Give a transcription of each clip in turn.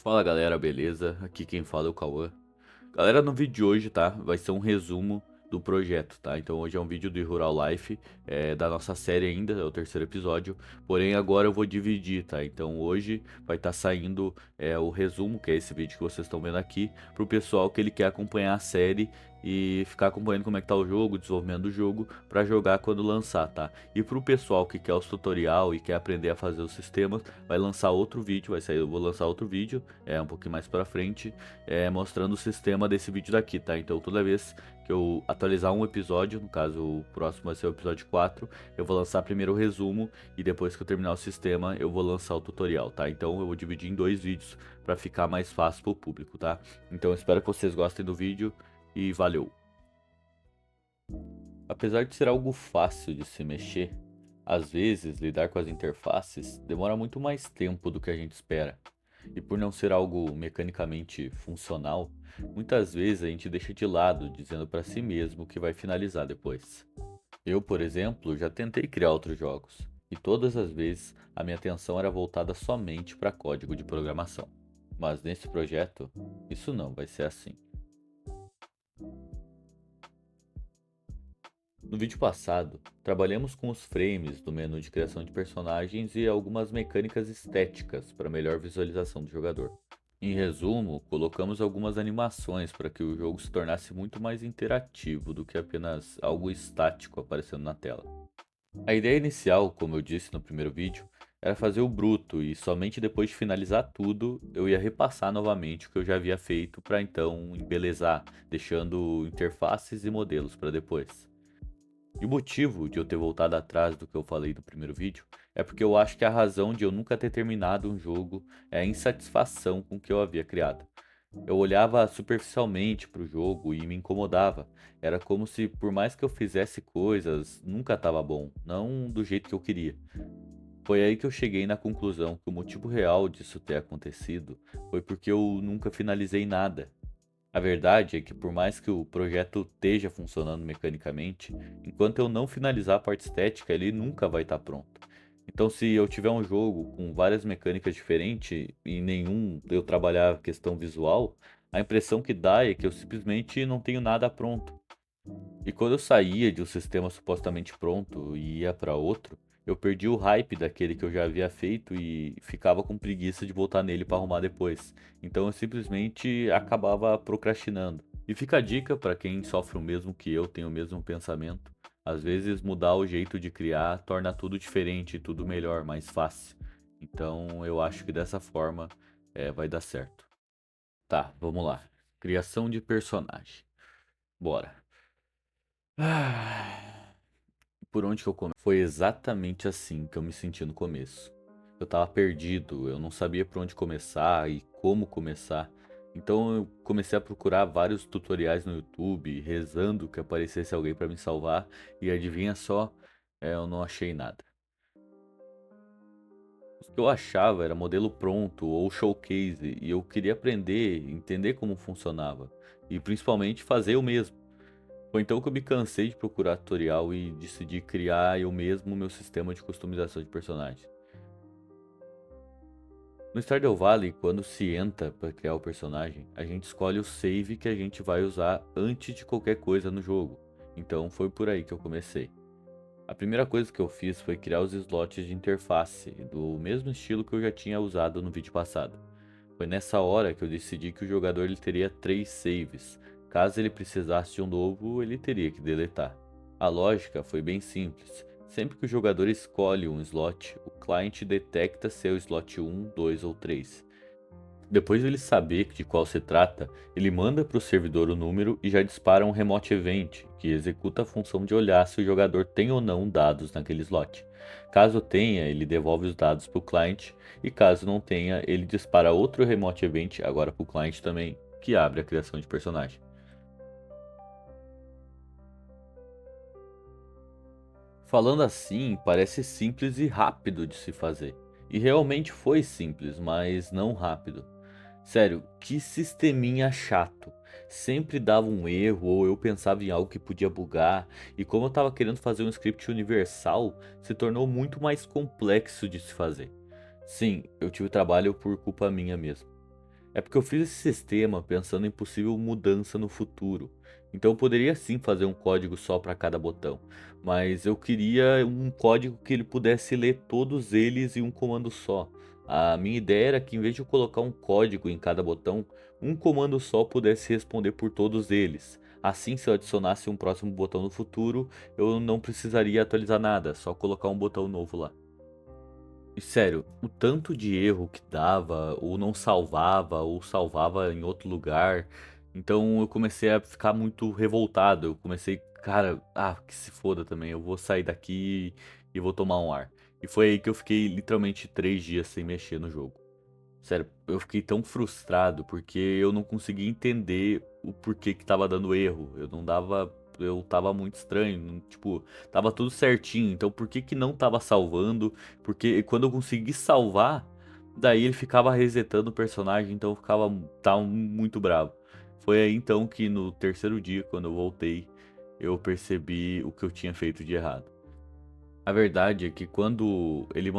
Fala galera, beleza? Aqui quem fala é o Cauã. Galera, no vídeo de hoje, tá? Vai ser um resumo do projeto, tá? Então hoje é um vídeo do Rural Life, da nossa série ainda, é o terceiro episódio. Porém, agora eu vou dividir, tá? Então hoje vai estar saindo o resumo, que é esse vídeo que vocês estão vendo aqui, pro pessoal que ele quer acompanhar a série e ficar acompanhando como é que tá o jogo, o desenvolvimento do jogo, pra jogar quando lançar, tá? E pro pessoal que quer os tutorial e quer aprender a fazer os sistemas, vai lançar outro vídeo, vai sair, eu vou lançar outro vídeo, um pouquinho mais pra frente, mostrando o sistema desse vídeo daqui, tá? Então toda vez que eu atualizar um episódio, no caso o próximo vai ser o episódio 4, eu vou lançar primeiro o resumo e depois que eu terminar o sistema eu vou lançar o tutorial, tá? Então eu vou dividir em dois vídeos para ficar mais fácil pro público, tá? Então eu espero que vocês gostem do vídeo e valeu! Apesar de ser algo fácil de se mexer, às vezes lidar com as interfaces demora muito mais tempo do que a gente espera. E por não ser algo mecanicamente funcional, muitas vezes a gente deixa de lado, dizendo para si mesmo que vai finalizar depois. Eu, por exemplo, já tentei criar outros jogos, e todas as vezes a minha atenção era voltada somente para código de programação. Mas nesse projeto, isso não vai ser assim. No vídeo passado, trabalhamos com os frames do menu de criação de personagens e algumas mecânicas estéticas para melhor visualização do jogador. Em resumo, colocamos algumas animações para que o jogo se tornasse muito mais interativo do que apenas algo estático aparecendo na tela. A ideia inicial, como eu disse no primeiro vídeo, era fazer o bruto e somente depois de finalizar tudo eu ia repassar novamente o que eu já havia feito para então embelezar, deixando interfaces e modelos para depois. E o motivo de eu ter voltado atrás do que eu falei no primeiro vídeo é porque eu acho que a razão de eu nunca ter terminado um jogo é a insatisfação com o que eu havia criado. Eu olhava superficialmente para o jogo e me incomodava. Era como se, por mais que eu fizesse coisas, nunca estava bom, não do jeito que eu queria. Foi aí que eu cheguei na conclusão que o motivo real disso ter acontecido foi porque eu nunca finalizei nada. A verdade é que por mais que o projeto esteja funcionando mecanicamente, enquanto eu não finalizar a parte estética, ele nunca vai estar pronto. Então, se eu tiver um jogo com várias mecânicas diferentes e nenhum eu trabalhar a questão visual, a impressão que dá é que eu simplesmente não tenho nada pronto. E quando eu saía de um sistema supostamente pronto e ia para outro, eu perdi o hype daquele que eu já havia feito e ficava com preguiça de voltar nele para arrumar depois. Então eu simplesmente acabava procrastinando. E fica a dica para quem sofre o mesmo que eu, tem o mesmo pensamento. Às vezes mudar o jeito de criar torna tudo diferente, tudo melhor, mais fácil. Então eu acho que dessa forma vai dar certo. Tá, vamos lá. Criação de personagem. Bora. Ah, por onde que eu comecei? Foi exatamente assim que eu me senti no começo. Eu tava perdido, eu não sabia por onde começar e como começar. Então eu comecei a procurar vários tutoriais no YouTube, rezando que aparecesse alguém para me salvar, e adivinha só, eu não achei nada. O que eu achava era modelo pronto ou showcase, e eu queria aprender, entender como funcionava, e principalmente fazer o mesmo. Foi então que eu me cansei de procurar tutorial e decidi criar eu mesmo meu sistema de customização de personagem. No Stardew Valley, quando se entra para criar o personagem, a gente escolhe o save que a gente vai usar antes de qualquer coisa no jogo. Então foi por aí que eu comecei. A primeira coisa que eu fiz foi criar os slots de interface, do mesmo estilo que eu já tinha usado no vídeo passado. Foi nessa hora que eu decidi que o jogador ele teria 3 saves. Caso ele precisasse de um novo, ele teria que deletar. A lógica foi bem simples. Sempre que o jogador escolhe um slot, o cliente detecta se é o slot 1, 2 ou 3. Depois de ele saber de qual se trata, ele manda para o servidor o número e já dispara um Remote Event, que executa a função de olhar se o jogador tem ou não dados naquele slot. Caso tenha, ele devolve os dados para o cliente, e caso não tenha, ele dispara outro Remote Event, agora para o cliente também, que abre a criação de personagem. Falando assim, parece simples e rápido de se fazer. E realmente foi simples, mas não rápido. Sério, que sisteminha chato. Sempre dava um erro ou eu pensava em algo que podia bugar, e como eu estava querendo fazer um script universal, se tornou muito mais complexo de se fazer. Sim, eu tive trabalho por culpa minha mesmo. É porque eu fiz esse sistema pensando em possível mudança no futuro. Então eu poderia sim fazer um código só para cada botão, mas eu queria um código que ele pudesse ler todos eles em um comando só. A minha ideia era que em vez de eu colocar um código em cada botão, um comando só pudesse responder por todos eles. Assim, se eu adicionasse um próximo botão no futuro, eu não precisaria atualizar nada, só colocar um botão novo lá. E sério, o tanto de erro que dava, ou não salvava, ou salvava em outro lugar. Então eu comecei a ficar muito revoltado. Eu comecei, cara, que se foda também. Eu vou sair daqui e vou tomar um ar. E foi aí que eu fiquei literalmente 3 dias sem mexer no jogo. Sério, eu fiquei tão frustrado porque eu não conseguia entender o porquê que tava dando erro. Eu não dava. Eu tava muito estranho. Tipo, tava tudo certinho. Então por que que não tava salvando? Porque quando eu consegui salvar, daí ele ficava resetando o personagem. Então eu tava muito bravo. Foi aí então que no terceiro dia, quando eu voltei, eu percebi o que eu tinha feito de errado. A verdade é que quando ele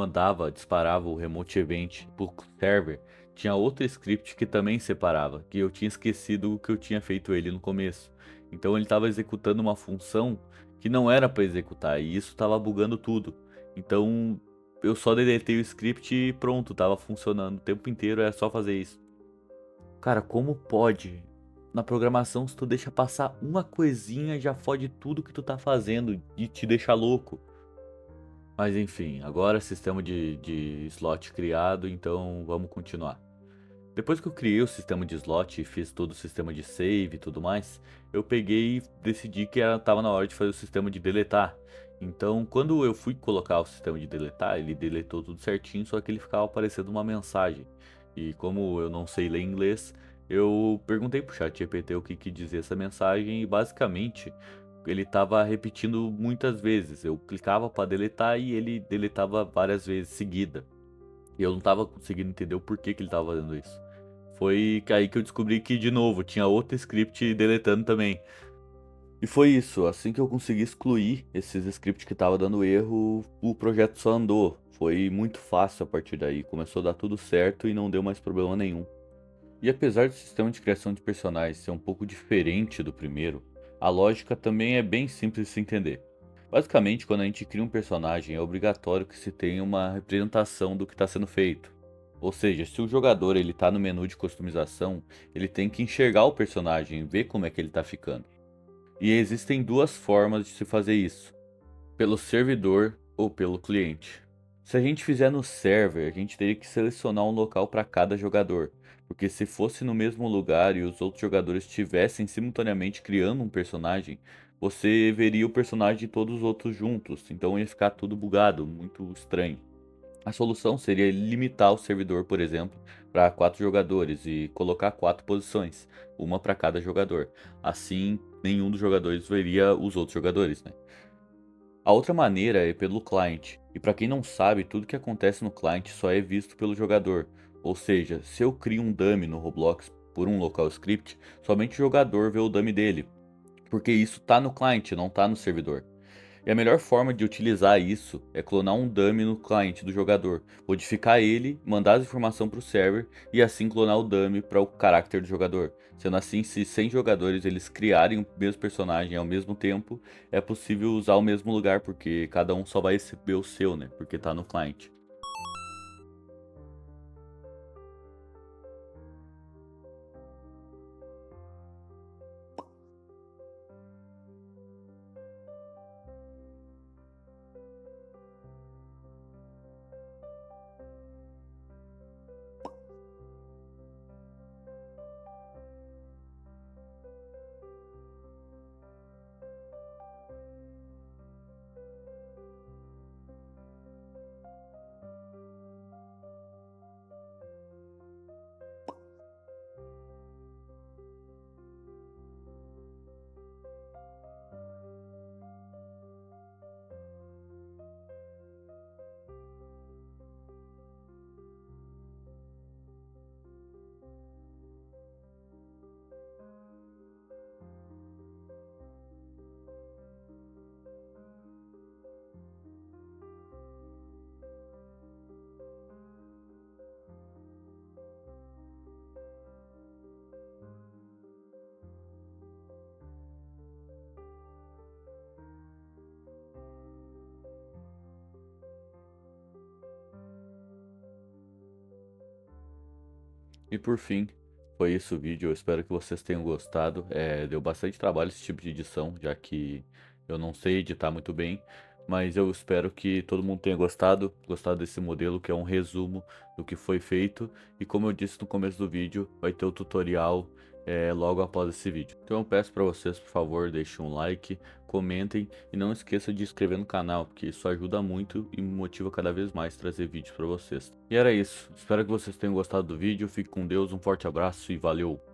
disparava o Remote Event pro server, tinha outro script que também separava, que eu tinha esquecido o que eu tinha feito ele no começo. Então ele estava executando uma função que não era para executar, e isso estava bugando tudo. Então eu só deletei o script e pronto, estava funcionando o tempo inteiro, era só fazer isso. Cara, como pode? Na programação, se tu deixa passar uma coisinha, já fode tudo que tu tá fazendo e te deixa louco. Mas enfim, agora sistema de slot criado, então vamos continuar. Depois que eu criei o sistema de slot e fiz todo o sistema de save e tudo mais, eu peguei e decidi que estava na hora de fazer o sistema de deletar. Então, quando eu fui colocar o sistema de deletar, ele deletou tudo certinho, só que ele ficava aparecendo uma mensagem. E como eu não sei ler inglês, eu perguntei pro chat GPT o que que dizia essa mensagem e basicamente ele estava repetindo muitas vezes. Eu clicava para deletar e ele deletava várias vezes seguida. E eu não estava conseguindo entender o porquê que ele estava fazendo isso. Foi aí que eu descobri que, de novo, tinha outro script deletando também. E foi isso, assim que eu consegui excluir esses scripts que estavam dando erro, o projeto só andou. Foi muito fácil a partir daí, começou a dar tudo certo e não deu mais problema nenhum. E apesar do sistema de criação de personagens ser um pouco diferente do primeiro, a lógica também é bem simples de se entender. Basicamente, quando a gente cria um personagem, é obrigatório que se tenha uma representação do que está sendo feito. Ou seja, se o jogador ele está no menu de customização, ele tem que enxergar o personagem, ver como é que ele está ficando. E existem duas formas de se fazer isso: pelo servidor ou pelo cliente. Se a gente fizer no server, a gente teria que selecionar um local para cada jogador, porque se fosse no mesmo lugar e os outros jogadores estivessem simultaneamente criando um personagem, você veria o personagem de todos os outros juntos, então ia ficar tudo bugado, muito estranho. A solução seria limitar o servidor, por exemplo, para 4 jogadores e colocar 4 posições, uma para cada jogador. Assim, nenhum dos jogadores veria os outros jogadores, né? A outra maneira é pelo client. E para quem não sabe, tudo que acontece no client só é visto pelo jogador. Ou seja, se eu crio um dummy no Roblox por um local script, somente o jogador vê o dummy dele, porque isso está no client, não está no servidor. E a melhor forma de utilizar isso é clonar um dummy no cliente do jogador, modificar ele, mandar as informações para o server e assim clonar o dummy para o caráter do jogador. Sendo assim, se 100 jogadores eles criarem o mesmo personagem ao mesmo tempo, é possível usar o mesmo lugar, porque cada um só vai receber o seu, né? Porque está no cliente. E por fim, foi isso o vídeo. Eu espero que vocês tenham gostado. Deu bastante trabalho esse tipo de edição, já que eu não sei editar muito bem. Mas eu espero que todo mundo tenha gostado desse modelo, que é um resumo do que foi feito. E como eu disse no começo do vídeo, vai ter o tutorial logo após esse vídeo. Então eu peço para vocês, por favor, deixem um like, comentem e não esqueça de inscrever no canal, porque isso ajuda muito e me motiva cada vez mais a trazer vídeos para vocês. E era isso, espero que vocês tenham gostado do vídeo, fique com Deus, um forte abraço e valeu!